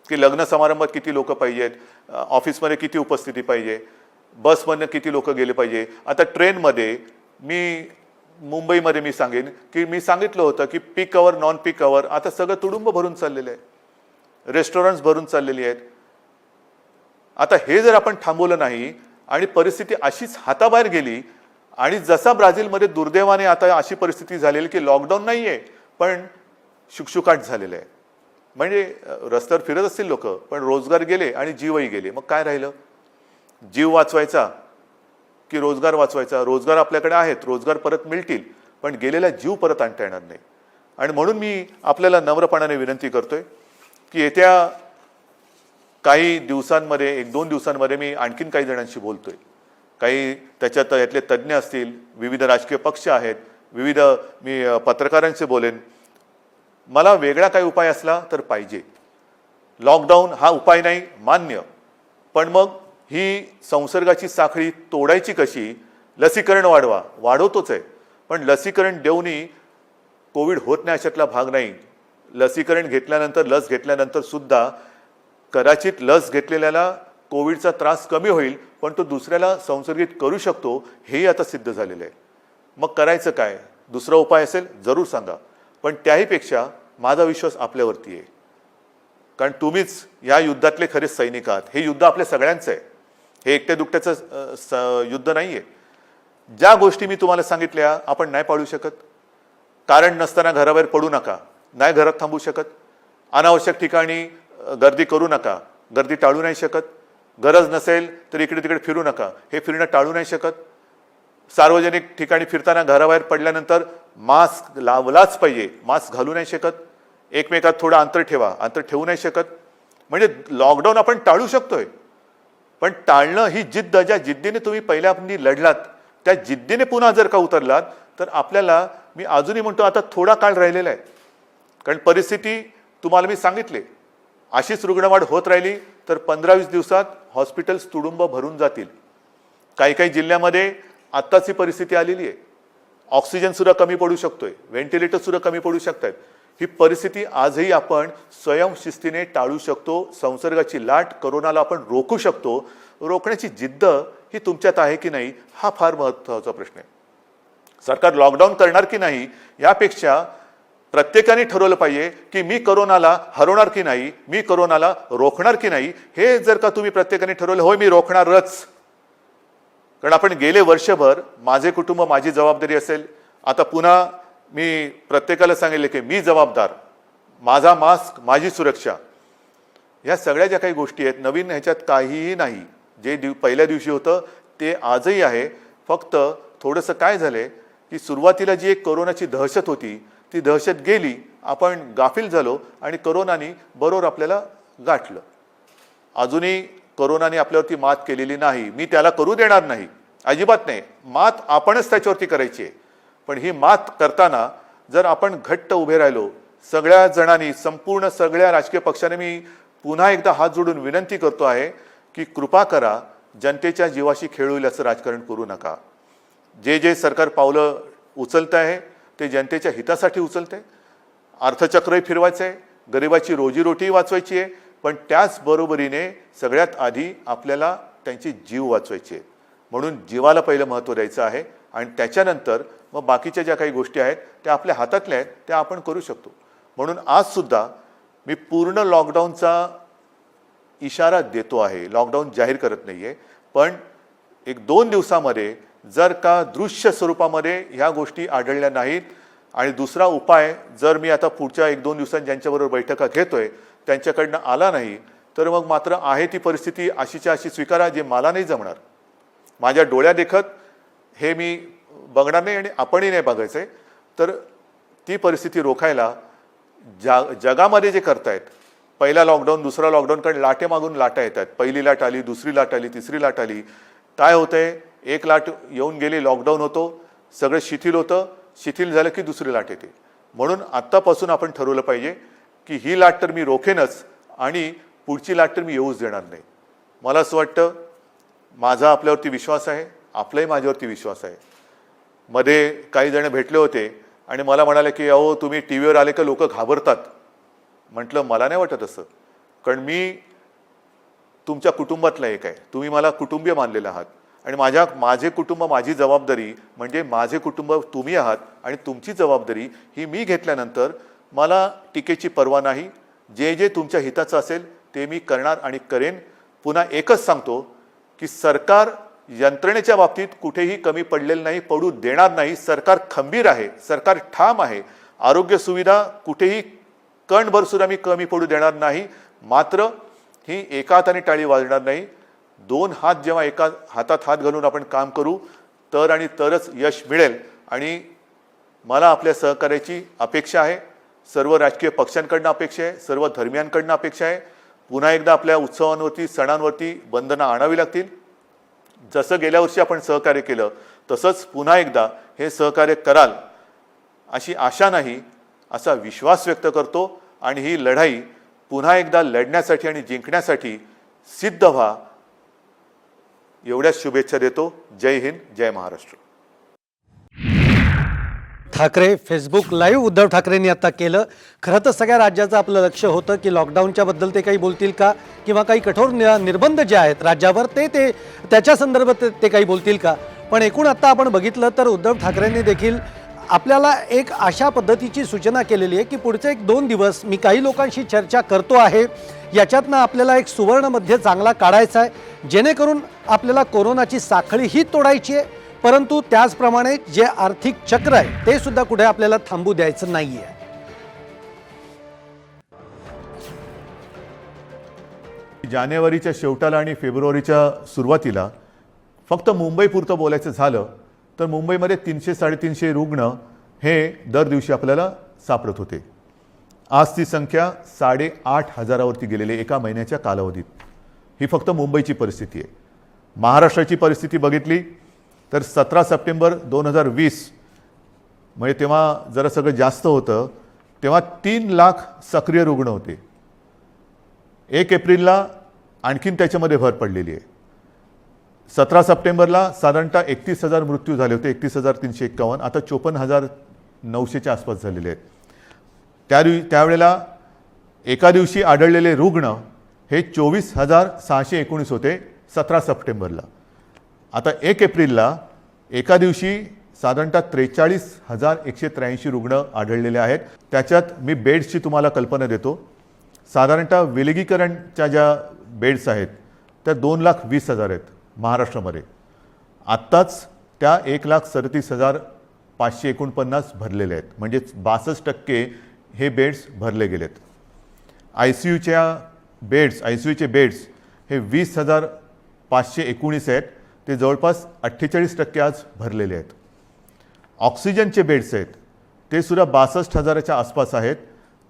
की लग्न समारंभात किती लोक पाहिजेत, ऑफिसमध्ये किती उपस्थिती पाहिजे, बसमधनं किती लोक गेले पाहिजे. आता ट्रेनमध्ये मुंबईमध्ये मी सांगेन की मी सांगितलं होतं की पीक अवर नॉन पीक अवर आता सगळं तुडुंब भरून चाललेलं आहे, रेस्टॉरंट्स भरून चाललेली आहेत. आता हे जर आपण थांबवलं नाही आणि परिस्थिती अशीच हाताबाहेर गेली आणि जसा ब्राझीलमध्ये दुर्दैवाने आता अशी परिस्थिती झालेली की लॉकडाऊन नाही आहे पण शुकशुकाट झालेलं आहे, म्हणजे रस्त्यावर फिरत असतील लोक पण रोजगार गेले आणि जीवही गेले. मग काय राहिलं? जीव वाचवायचा की रोजगार वाचवायचा? रोजगार आपल्याकडे आहेत, रोजगार परत मिळतील, पण गेलेला जीव परत आणता येणार नाही. आणि म्हणून मी आपल्याला नम्रपणाने विनंती करतोय की येत्या काही दिवसांमध्ये 1-2 दिवसांमध्ये मी आणखीन काही जणांशी बोलतोय. काही त्याच्यात यातले तज्ज्ञ असतील, विविध राजकीय पक्ष आहेत, विविध मी पत्रकारांशी बोलेन. मला वेगळा काही उपाय असला तर पाहिजे. लॉकडाऊन हा उपाय नाही मान्य, पण मग ही संसर्गाची साखळी तोडायची कशी? लसीकरण वाढवतोच आहे, पण लसीकरण देऊनही कोविड होत नाही अशातला भाग नाही. लसीकरण घेतल्यानंतर, लस घेतल्यानंतर सुद्धा कदाचित लस घेतलेल्याला कोविडचा त्रास कमी होईल, पण तो दुसऱ्याला संसर्गित करू शकतो, हेही आता सिद्ध झालेलं आहे. मग करायचं काय? दुसरा उपाय असेल जरूर सांगा, पण त्याहीपेक्षा माझा विश्वास आपल्यावरती आहे. कारण तुम्हीच या युद्धातले खरे सैनिक आहात. हे युद्ध आपल्या सगळ्यांचं आहे. हे एकट्या दुकट्याचं युद्ध नाही आहे. ज्या गोष्टी मी तुम्हाला सांगितल्या आपण नाही पाळू शकत. कारण नसताना घराबाहेर पडू नका, नाही घरात थांबू शकत. अनावश्यक ठिकाणी गर्दी करू नका, गर्दी टाळू नाही शकत. गरज नसेल तर इकडे तिकडे फिरू नका, हे फिरणं टाळू नाही शकत. सार्वजनिक ठिकाणी फिरताना घराबाहेर पडल्यानंतर मास्क लावलाच पाहिजे, मास्क घालू नाही शकत. एकमेकात थोडं अंतर ठेवा, अंतर ठेवू नाही शकत. म्हणजे लॉकडाऊन आपण टाळू शकतोय, पण टाळणं ही जिद्द, ज्या जिद्दीने तुम्ही पहिल्या लढलात त्या जिद्दीने पुन्हा जर का उतरलात तर आपल्याला, मी अजूनही म्हणतो आता थोडा काळ राहिलेला आहे. कारण परिस्थिती तुम्हाला मी सांगितले, अशीच रुग्णवाढ होत राहिली तर 15-20 दिवसात हॉस्पिटल्स तुडुंब भरून जातील. काही काही जिल्ह्यामध्ये आत्ताची परिस्थिती आलेली आहे. ऑक्सिजन सुद्धा कमी पडू शकतोय, व्हेंटिलेटर सुद्धा कमी पडू शकतात. ही परिस्थिती आजही आपण स्वयंशिस्तीने टाळू शकतो. संसर्गाची लाट, कोरोनाला आपण रोखू शकतो. रोखण्याची जिद्द ही तुमच्यात आहे की नाही, हा फार महत्त्वाचा प्रश्न आहे. सरकार लॉकडाऊन करणार की नाही यापेक्षा प्रत्येकाने ठरवलं पाहिजे की मी कोरोनाला हरवणार की नाही, मी कोरोनाला रोखणार की नाही. हे जर का तुम्ही प्रत्येकाने ठरवलं, होय मी रोखणारच. कारण आपण गेले वर्षभर माझे कुटुंब माझी जबाबदारी असेल, आता पुन्हा मी प्रत्येकाला सांगितले की मी जबाबदार, माझा मास्क माझी सुरक्षा. ह्या सगळ्या ज्या काही गोष्टी आहेत, नवीन ह्याच्यात काहीही नाही. जे पहिल्या दिवशी होतं ते आजही आहे. फक्त थोडंसं काय झालंय की सुरुवातीला जी एक कोरोनाची दहशत होती ती दहशत गेली, आपण गाफील झालो आणि कोरोनाने बरोबर आपल्याला गाठलं. अजूनही कोरोनाने आपल्यावरती मात केलेली नाही, मी त्याला करू देणार नाही, अजिबात नाही. मात आपणच त्याच्यावरती करायची आहे. पण ही मात करताना जर आपण घट्ट उभे राहिलो सगळ्या जणांनी, संपूर्ण सगळ्या राजकीय पक्षाने, मी पुन्हा एकदा हात जोडून विनंती करतो आहे की कृपा करा, जनतेच्या जीवाशी खेळ होईल असं राजकारण करू नका. जे सरकार पावलं उचलत आहे ते जनतेच्या हितासाठी उचलते. अर्थचक्रही फिरवायचं आहे, गरिबाची रोजीरोटी वाचवायची आहे, पण त्याचबरोबरीने सगळ्यात आधी आपल्याला त्यांची जीव वाचवायची आहे. म्हणून जीवाला पहिलं महत्त्व द्यायचं आहे आणि त्याच्यानंतर मग बाकीच्या ज्या काही गोष्टी आहेत त्या आपल्या हातातल्या आहेत त्या आपण करू शकतो. म्हणून आजसुद्धा मी पूर्ण लॉकडाऊनचा इशारा देतो आहे, लॉकडाऊन जाहीर करत नाही आहे. पण 1-2 दिवसामध्ये जर का दृश्य स्वरूपामध्ये ह्या गोष्टी आढळल्या नाहीत आणि दुसरा उपाय जर मी आता पुढच्या 1-2 दिवसांत ज्यांच्याबरोबर बैठका घेतोय त्यांच्याकडनं आला नाही तर मग मात्र आहे ती परिस्थिती अशीच्या अशी स्वीकारा, जे मला नाही जमणार. माझ्या डोळ्या देखत हे मी बघणार नाही आणि आपणही नाही बघायचं आहे. तर ती परिस्थिती रोखायला जगामध्ये जे करतायत, पहिला लॉकडाऊन दुसरा लॉकडाऊन, कारण लाटे मागून लाटा येतात. पहिली लाट आली, दुसरी लाट आली, तिसरी लाट आली. काय होतंय, एक लाट येऊन गेली, लॉकडाऊन होतो, सगळं शिथिल होतं, शिथिल झालं की दुसरी लाट येते. म्हणून आत्तापासून आपण ठरवलं पाहिजे की ही लाट तर मी रोखेनच आणि पुढची लाट तर मी येऊच देणार नाही. मला असं वाटतं, माझा आपल्यावरती विश्वास आहे, आपलाही माझ्यावरती विश्वास आहे. मध्ये काही जण भेटले होते आणि मला म्हणाले की अहो तुम्ही टी व्हीवर आले का लोक घाबरतात. म्हटलं मला नाही वाटत असं, कारण मी तुमच्या कुटुंबातला एक आहे, तुम्ही मला कुटुंबीय मानलेलं आहात आणि माझे कुटुंब माझी जबाबदारी, म्हणजे माझे कुटुंब तुम्ही आहात आणि तुमची जबाबदारी ही मी घेतल्यानंतर मला टीकेची पर्वा नाही. जे तुमच्या हिताचं असेल ते मी करणार आणि करेन. पुन्हा एकच सांगतो की सरकार यंत्रणेच्या बाबतीत कुठेही कमी पडलेलं नाही, पडू देणार नाही. सरकार खंबीर आहे, सरकार ठाम आहे. आरोग्य सुविधा कुठेही कणभर सुद्धा मी कमी पडू देणार नाही. मात्र ही एका हाताने टाळी वाजणार नाही. 2 हात जेव्हा एका हातात हात घालून आपण काम करू तर आणि तरच यश मिळेल. आणि मला आपल्या सहकार्याची अपेक्षा आहे, सर्व राजकीय पक्षांकडनं अपेक्षा आहे, सर्व धर्मियांकडनं अपेक्षा आहे. पुन्हा एकदा आपल्या उत्सवांवरती, सणांवरती बंधनं आणावी लागतील. जसं गेल्या वर्षी आपण सहकार्य केलं तसंच पुन्हा एकदा हे सहकार्य कराल अशी आशा नाही, असा विश्वास व्यक्त करतो. आणि ही लढाई पुन्हा एकदा लढण्यासाठी आणि जिंकण्यासाठी सिद्ध व्हा, एवढ्याच शुभेच्छा देतो. जय हिंद, जय महाराष्ट्र. ठाकरे फेसबुक लाईव्ह उद्धव ठाकरेंनी आता केलं. खरं तर सगळ्या राज्याचं आपलं लक्ष होतं की लॉकडाऊनच्या बद्दल ते काही बोलतील का, किंवा काही कठोर निर्बंध जे आहेत राज्यावर ते त्याच्या संदर्भात ते काही बोलतील का. पण एकूण आता आपण बघितलं तर उद्धव ठाकरेंनी देखील आपल्याला एक अशा पद्धतीची सूचना केलेली आहे की पुढचे 1-2 दिवस मी काही लोकांशी चर्चा करतो आहे, याच्यातनं आपल्याला एक सुवर्ण मध्य चांगला काढायचा आहे, जेणेकरून आपल्याला कोरोनाची साखळी ही तोडायची आहे, परंतु त्याचप्रमाणे जे आर्थिक चक्र आहे ते सुद्धा कुठे आपल्याला थांबू द्यायचं नाही आहे. जानेवारीच्या शेवटाला आणि फेब्रुवारीच्या सुरुवातीला फक्त मुंबईपुरतं बोलायचं झालं तर मुंबईमध्ये 300-350 रुग्ण हे दर दिवशी आपल्याला सापडत होते. आज ती संख्या 8,500वरती गेलेली एका महिन्याच्या कालावधीत. ही फक्त मुंबईची परिस्थिती आहे. महाराष्ट्राची परिस्थिती बघितली तर 17 सप्टेंबर 2020 म्हणजे तेव्हा जरा सगळं जास्त होतं, तेव्हा 3 लाख सक्रिय रुग्ण होते. 1 एप्रिलला आणखीन त्याच्यामध्ये भर पडलेली आहे. 17 सप्टेंबरला साधारणतः 31,000 मृत्यू झाले होते, 31,351. आता 54,900च्या आसपास झालेले आहेत. त्यावेळेला एका दिवशी आढळलेले रुग्ण हे 24,619 होते 17 सप्टेंबरला. आता 1 एप्रिलला एका दिवशी साधारणतः 43,183 रुग्ण आढळलेले आहेत. त्याच्यात मी बेड्सची तुम्हाला कल्पना देतो. साधारणतः विलगीकरणच्या ज्या बेड्स आहेत त्या 2,20,000 आहेत महाराष्ट्रामध्ये. आत्ताच त्या 1,37,549 भरलेले आहेत, म्हणजे 62% हे बेड्स भरले गेलेत. आयसीयूचे बेड्स हे 20,519 आहेत, ते जवळपास 48% आज भरलेले आहेत. ऑक्सिजनचे बेड्स आहेत ते सुद्धा 62,000च्या आसपास आहेत,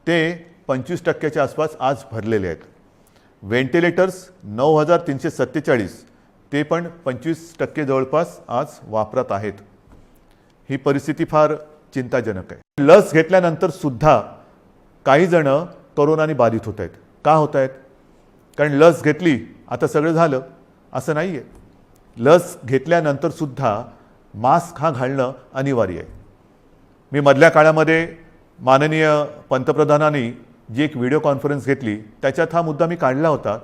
ते 25%च्या आसपास आज भरलेले आहेत. व्हेंटिलेटर्स 9,347 ते पण 25% जवळपास आज वापरात आहेत. ही परिस्थिती फार चिंताजनक आहे. लस घेतल्यानंतर सुद्धा काही जण कोरोनाने बाधित होत आहेत. का होत आहेत? कारण लस घेतली आता सगळं झालं असं नाही आहे. लस घेतल्यानंतर सुद्धा मास्क हा घालणं अनिवार्य आहे. मी मधल्या काळामध्ये माननीय पंतप्रधानांनी जी एक व्हिडिओ कॉन्फरन्स घेतली त्याच्यात हा मुद्दा मी काढला होता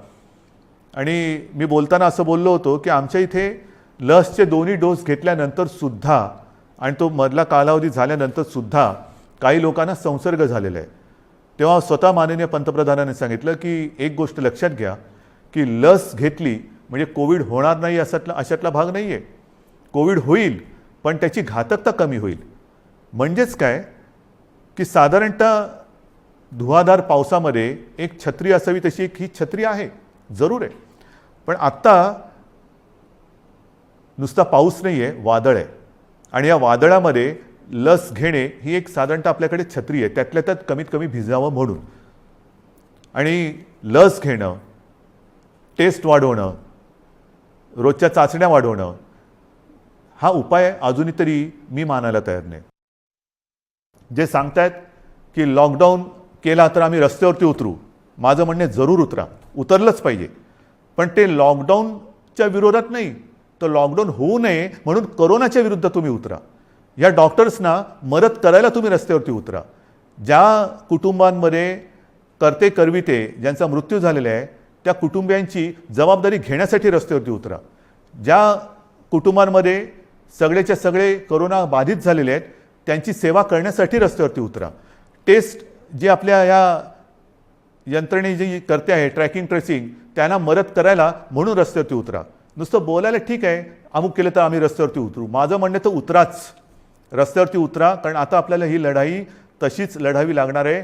आणि मी बोलताना असं बोललो होतो की आमच्या इथे लसचे 2 डोस घेतल्यानंतर सुद्धा आणि तो मधला कालावधी झाल्यानंतर सुद्धा काही लोकांना संसर्ग झालेला आहे. तेव्हा स्वतः माननीय पंतप्रधानांनी सांगितलं की एक गोष्ट लक्षात घ्या की लस घेतली म्हणजे कोविड होणार नाही अशातला भाग नाही आहे. कोविड होईल पण त्याची घातकता कमी होईल. म्हणजेच काय की साधारणतः धुवाधार पावसामध्ये एक छत्री असावी तशी एक ही छत्री आहे, जरूर आहे. पण आत्ता नुसता पाऊस नाही आहे, वादळ आहे. आणि या वादळामध्ये लस घेणे ही एक साधारणतः आपल्याकडे छत्री आहे, त्यातल्या त्यात कमीत कमी भिजावं म्हणून. आणि लस घेणं, टेस्ट वाढवणं, रोजच्या चाचण्या वाढवणं हा उपाय अजूनही तरी मी मानायला तयार नाही. जे सांगतायत की लॉकडाऊन केला तर आम्ही रस्त्यावरती उतरू, माझं म्हणणे जरूर उतरा, उतरलंच पाहिजे. पण ते लॉकडाऊनच्या विरोधात नाही, तर लॉकडाऊन होऊ नये म्हणून कोरोनाच्या विरुद्ध तुम्ही उतरा. या डॉक्टर्सना मदत करायला तुम्ही रस्त्यावरती उतरा. ज्या कुटुंबांमध्ये करते करविते ज्यांचा मृत्यू झालेला आहे त्या कुटुंबियांची जबाबदारी घेण्यासाठी रस्त्यावरती उतरा. ज्या कुटुंबांमध्ये सगळेच्या सगळे कोरोना बाधित झालेले आहेत त्यांची सेवा करण्यासाठी रस्त्यावरती उतरा. टेस्ट जे आपल्या या यंत्रणे जी करते आहे ट्रॅकिंग ट्रेसिंग त्यांना मदत करायला म्हणून रस्त्यावरती उतरा. नुसतं बोलायला ठीक आहे अमुक केलं तर आम्ही रस्त्यावरती उतरू, माझं म्हणणं तर उतराच, रस्त्यावरती उतरा. कारण आता आपल्याला ही लढाई तशीच लढावी लागणार आहे.